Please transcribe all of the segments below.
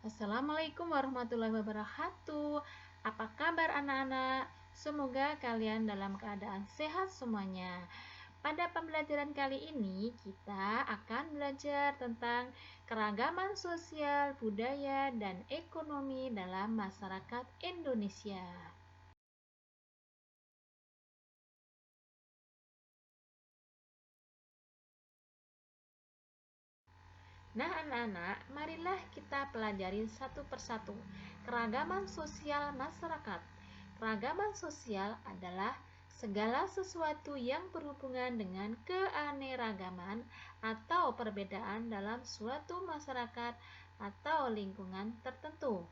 Assalamualaikum warahmatullahi wabarakatuh. Apa kabar anak-anak? Semoga kalian dalam keadaan sehat semuanya. Pada pembelajaran kali ini kita akan belajar tentang keragaman sosial, budaya, dan ekonomi dalam masyarakat Indonesia. Nah, anak-anak, marilah kita pelajari satu persatu keragaman sosial masyarakat. Keragaman sosial adalah segala sesuatu yang berhubungan dengan keanekaragaman atau perbedaan dalam suatu masyarakat atau lingkungan tertentu.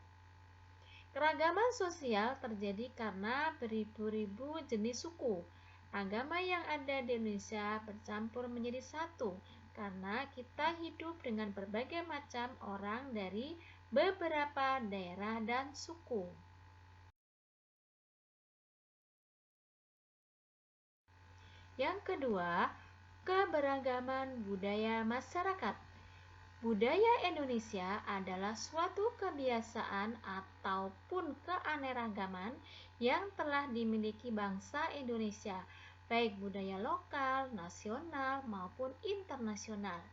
Keragaman sosial terjadi karena beribu-ribu jenis suku. Agama yang ada di Indonesia bercampur menjadi satu karena kita hidup dengan berbagai macam orang dari beberapa daerah dan suku. Yang kedua, keberagaman budaya masyarakat. Budaya Indonesia adalah suatu kebiasaan ataupun keanekaragaman yang telah dimiliki bangsa Indonesia, baik budaya lokal, nasional, maupun internasional.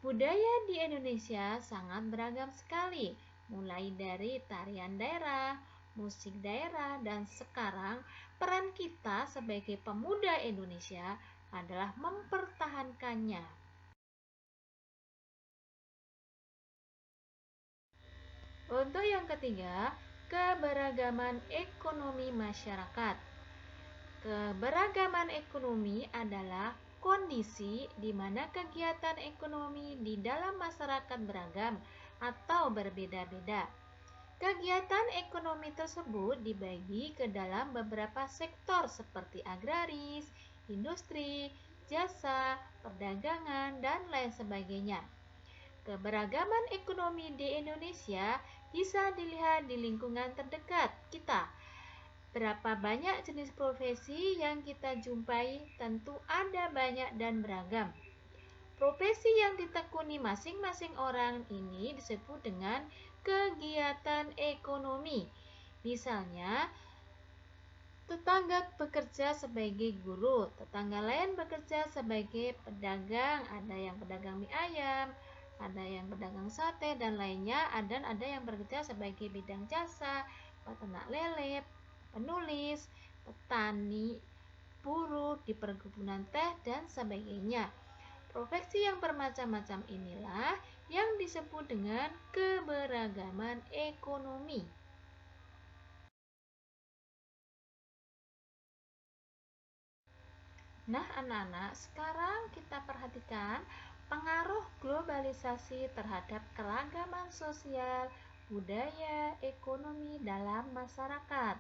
Budaya di Indonesia sangat beragam sekali, mulai dari tarian daerah, musik daerah, dan sekarang peran kita sebagai pemuda Indonesia adalah mempertahankannya. Untuk yang ketiga, keberagaman ekonomi masyarakat. Keberagaman ekonomi adalah kondisi di mana kegiatan ekonomi di dalam masyarakat beragam atau berbeda-beda. Kegiatan ekonomi tersebut dibagi ke dalam beberapa sektor seperti agraris, industri, jasa, perdagangan, dan lain sebagainya. Keberagaman ekonomi di Indonesia bisa dilihat di lingkungan terdekat kita. Berapa banyak jenis profesi yang kita jumpai? Tentu ada banyak dan beragam. Profesi yang ditekuni masing-masing orang ini disebut dengan kegiatan ekonomi. Misalnya, tetangga bekerja sebagai guru, tetangga lain bekerja sebagai pedagang, ada yang pedagang mie ayam, ada yang pedagang sate, dan lainnya, dan ada yang bekerja sebagai bidang jasa, peternak lele, penulis, petani, buruh di perkebunan teh, dan sebagainya. Profesi yang bermacam-macam inilah yang disebut dengan keberagaman ekonomi. Nah, anak-anak, sekarang kita perhatikan pengaruh globalisasi terhadap keragaman sosial, budaya, ekonomi dalam masyarakat.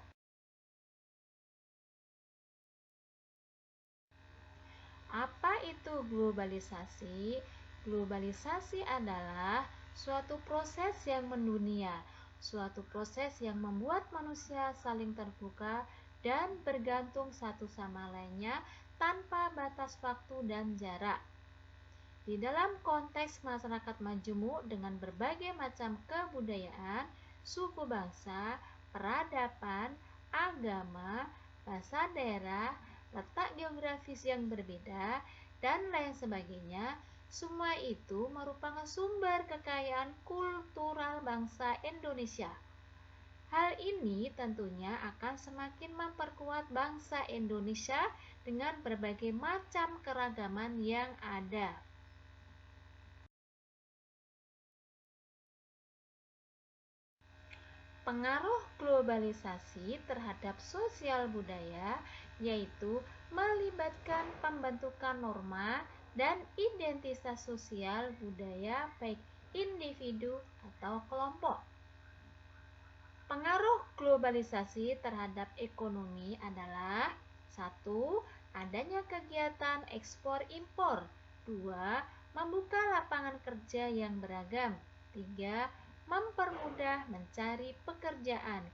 Apa itu globalisasi? Globalisasi adalah suatu proses yang mendunia, suatu proses yang membuat manusia saling terbuka dan bergantung satu sama lainnya tanpa batas waktu dan jarak. Di dalam konteks masyarakat majemuk dengan berbagai macam kebudayaan, suku bangsa, peradaban, agama, bahasa daerah, letak geografis yang berbeda, dan lain sebagainya, semua itu merupakan sumber kekayaan kultural bangsa Indonesia. Hal ini tentunya akan semakin memperkuat bangsa Indonesia dengan berbagai macam keragaman yang ada. Pengaruh globalisasi terhadap sosial budaya yaitu melibatkan pembentukan norma dan identitas sosial budaya baik individu atau kelompok. Pengaruh globalisasi terhadap ekonomi adalah 1. Adanya kegiatan ekspor impor. 2. Membuka lapangan kerja yang beragam. 3. Mempermudah mencari pekerjaan.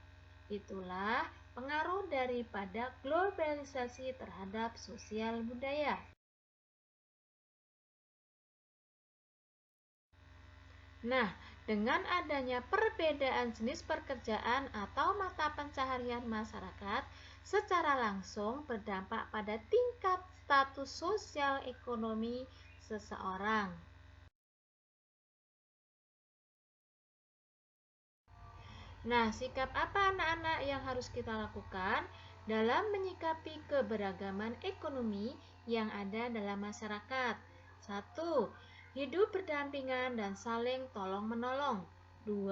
Itulah pengaruh daripada globalisasi terhadap sosial budaya. Nah, Dengan adanya perbedaan jenis pekerjaan atau mata pencaharian masyarakat, secara langsung berdampak pada tingkat status sosial ekonomi seseorang. Nah, sikap apa anak-anak yang harus kita lakukan dalam menyikapi keberagaman ekonomi yang ada dalam masyarakat? 1. Hidup berdampingan dan saling tolong-menolong. 2.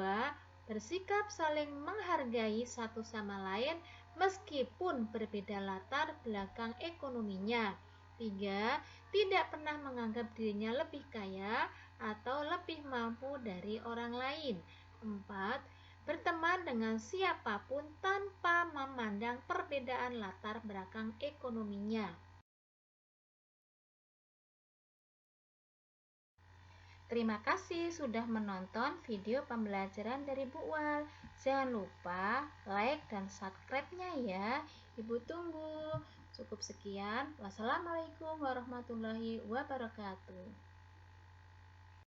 Bersikap saling menghargai satu sama lain meskipun berbeda latar belakang ekonominya. 3. Tidak pernah menganggap dirinya lebih kaya atau lebih mampu dari orang lain. 4. Berteman dengan siapapun tanpa memandang perbedaan latar belakang ekonominya. Terima kasih sudah menonton video pembelajaran dari Bu Wal. Jangan lupa like dan subscribe-nya ya. Ibu tunggu. Cukup sekian. Wassalamualaikum warahmatullahi wabarakatuh.